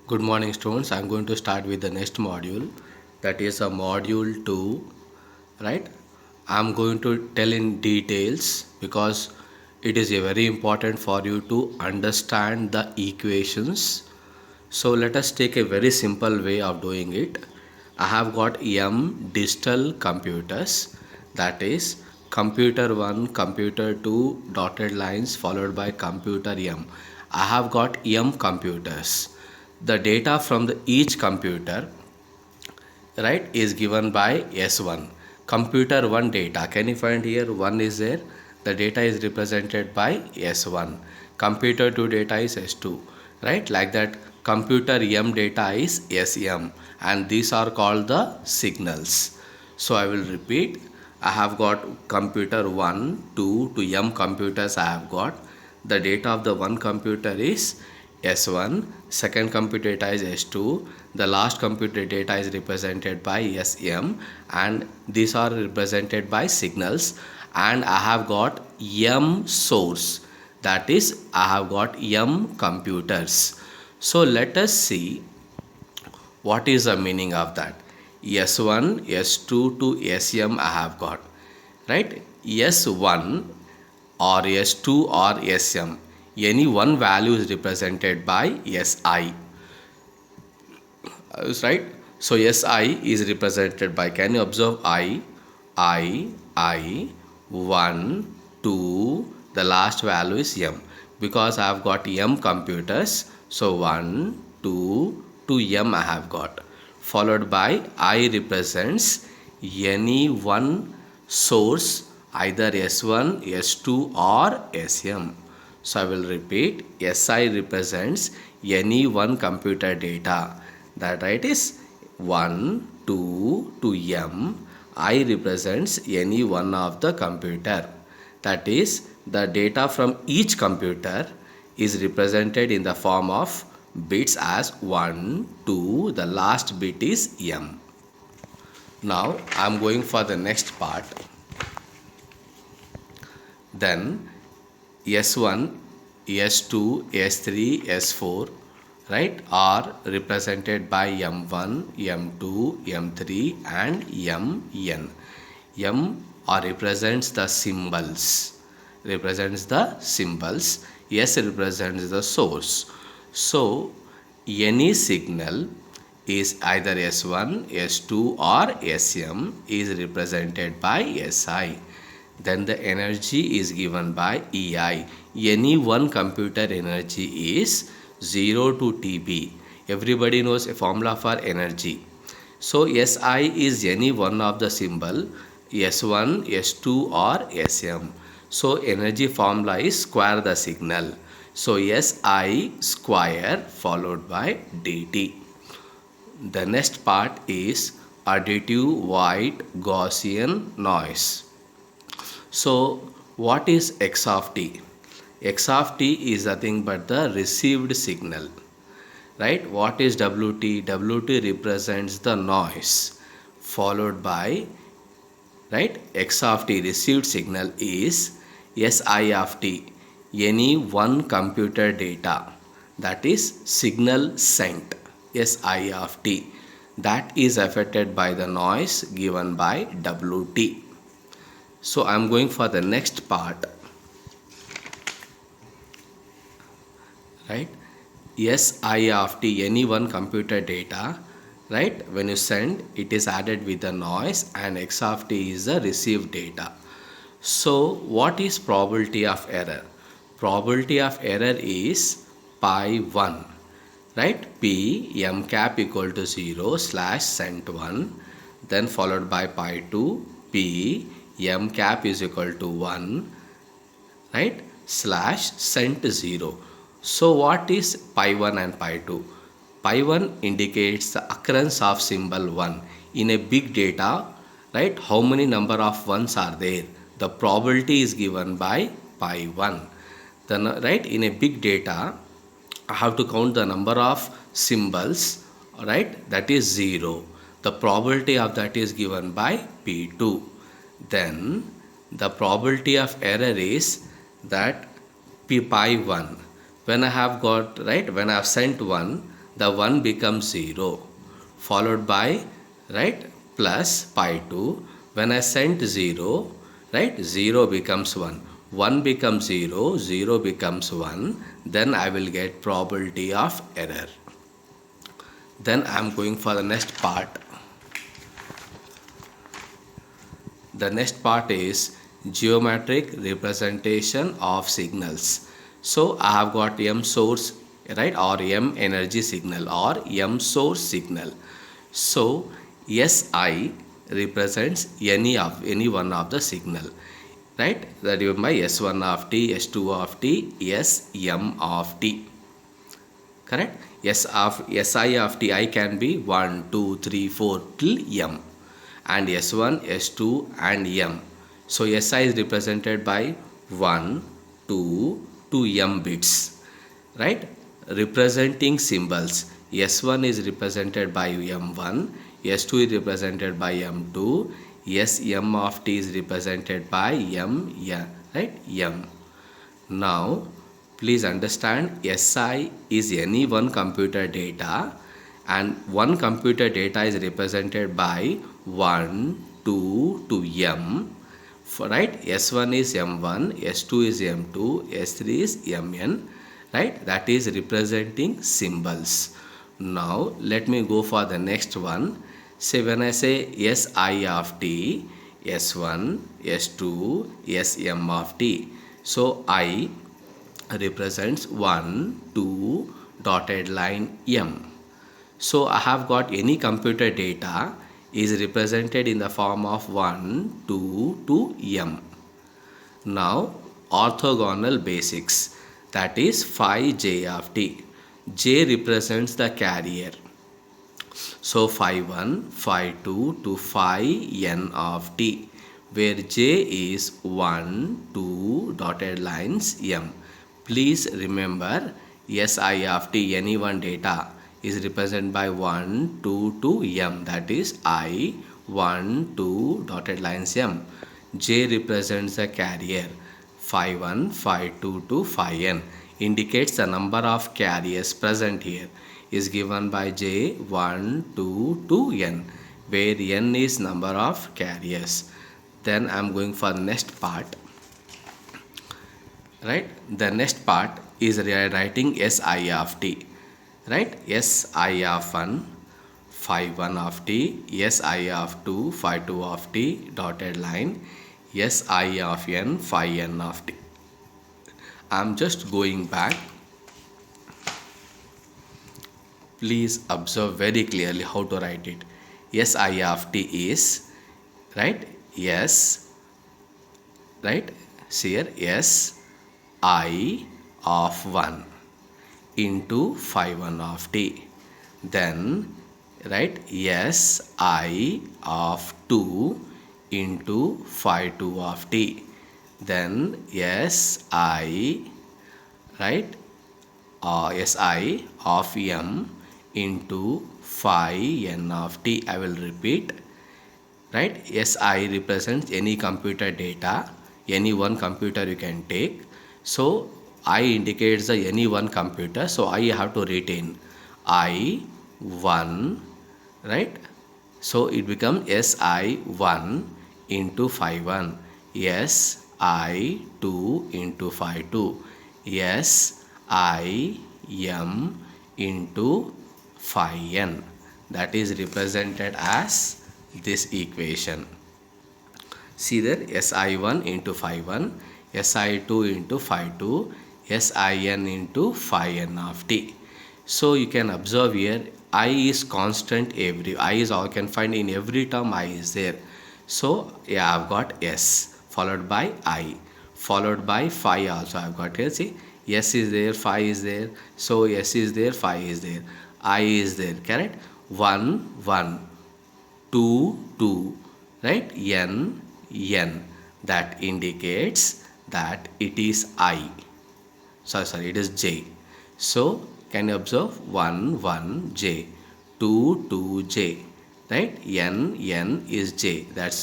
Good morning, students. I'm going to start with the next module, that is a module 2, right? I'm going to tell in details because it is very important for you to understand the equations. So let us take a very simple way of doing it. I have got M digital computers, that is computer 1, computer 2, dotted lines followed by computer M. I have got M computers. The data from each computer, right, is given by S1. Computer 1 data, can you find here 1 is there? The data is represented by S1. Computer 2 data is S2, right? Like that, computer M data is SM, and these are called the signals. So I will repeat. I have got computer 1, 2 to M computers. I have got the data of the one computer is S1, second computer data is S2, the last computer data is represented by SM, and these are represented by signals. And I have got M source, that is I have got M computers. So let us see what is the meaning of that. S1, S2 to SM I have got, right? S1 or S2 or SM, any one value is represented by SI, right? So SI is represented by, can you observe I, 1, 2, the last value is M, because I have got M computers. So 1, 2 to M I have got, followed by I represents any one source, either S1, S2 or SM. So I will repeat, SI represents any one computer data. That right is 1, 2 to M. I represents any one of the computer. That is, the data from each computer is represented in the form of bits as 1, 2, the last bit is M. Now I am going for the next part. Then S1, S2, S3, S4, right, are represented by M1, M2, M3 and Mn. M or represents the symbols, S represents the source. So any signal is either S1, S2 or SM is represented by SI. Then the energy is given by EI. Any one computer energy is 0 to TB. Everybody knows a formula for energy. So SI is any one of the symbol, S1, S2 or SM. So energy formula is square the signal. So SI square followed by dt. The next part is additive white Gaussian noise. So what is X of t? X of t is nothing but the received signal, right? What is WT? WT represents the noise, followed by, right, X of t received signal is SI of t, any one computer data, that is signal sent, SI of t, that is affected by the noise given by WT. So I am going for the next part, right? SI of t, any one computer data, right? When you send, it is added with the noise, and X of t is the received data. So what is probability of error? Probability of error is pi 1, right? P m cap equal to 0 slash sent 1, then followed by pi 2, P m cap is equal to 1, right, slash sent 0. So what is pi 1 and pi 2? Pi 1 indicates the occurrence of symbol 1 in a big data, right? How many number of ones are there? The probability is given by pi 1. Then, right, in a big data, I have to count the number of symbols, right? That is 0. The probability of that is given by P2. Then the probability of error is that P pi 1. When I have got, right, when I have sent 1, the 1 becomes 0, followed by, right, plus pi 2. When I sent 0, right, 0 becomes 1. 1 becomes 0, 0 becomes 1, then I will get probability of error. Then I am going for the next part. The next part is geometric representation of signals. So I have got M source, right, or M energy signal or M source signal. So Si represents any one of the signal, right? That is my S1 of t, S2 of t, Sm of t. Correct? Si of t, I can be 1, 2, 3, 4 till m, and S1, S2 and m. So Si is represented by 1, 2 to m bits, right? Representing symbols. S1 is represented by m1, S2 is represented by m2, Sm of t is represented by m, yeah, right, m. Now please understand, Si is any one computer data, and one computer data is represented by 1, 2 to m, right? S1 is m1, S2 is m2, S3 is mn, right? That is representing symbols. Now let me go for the next one. Say when I say Si of t, S1, S2, Sm of t. So I represents 1, 2 dotted line m. So I have got any computer data is represented in the form of 1, 2 to m. Now orthogonal basics, that is phi j of t. J represents the carrier. So phi 1, phi 2 to phi n of t, where j is 1, 2 dotted lines m. Please remember, Si of t, any one data is represented by 1, 2 to m, that is I, 1, 2 dotted lines m. J represents the carrier. Phi 1, phi 2 to phi n indicates the number of carriers present here is given by j 1, 2 to n, where n is number of carriers. Then I am going for the next part. Right, the next part is writing Si of t, right? Si of 1, phi 1 of t, Si of 2, phi 2 of t dotted line, Si of n, phi n of t. I am just going back. Please observe very clearly how to write it. Si of t is, right, yes, right, see here, yes, I of 1 into phi 1 of t. Then, right, yes, I of 2 into phi 2 of t. Then, yes, I, right, Si of m into phi n of t. I will repeat, right? Si represents any computer data, any one computer you can take. So I indicates the any one computer, so I have to retain I 1, right? So it becomes Si 1 into phi 1, Si 2 into phi 2, Si m into phi n. That is represented as this equation. See there, Si1 into phi 1, Si2 into phi 2, Sin into phi n of t. So you can observe here, I is constant I is all can find in every term I is there. So yeah, I've got S followed by I followed by phi also I've got here. See, S is there, phi is there. So S is there, phi is there, I is there, correct? 1, 1, 2, 2, right? N, N. That indicates that it is I. Sorry, it is J. So can you observe 1, 1, J, 2, 2, J, right? N, N is J. That's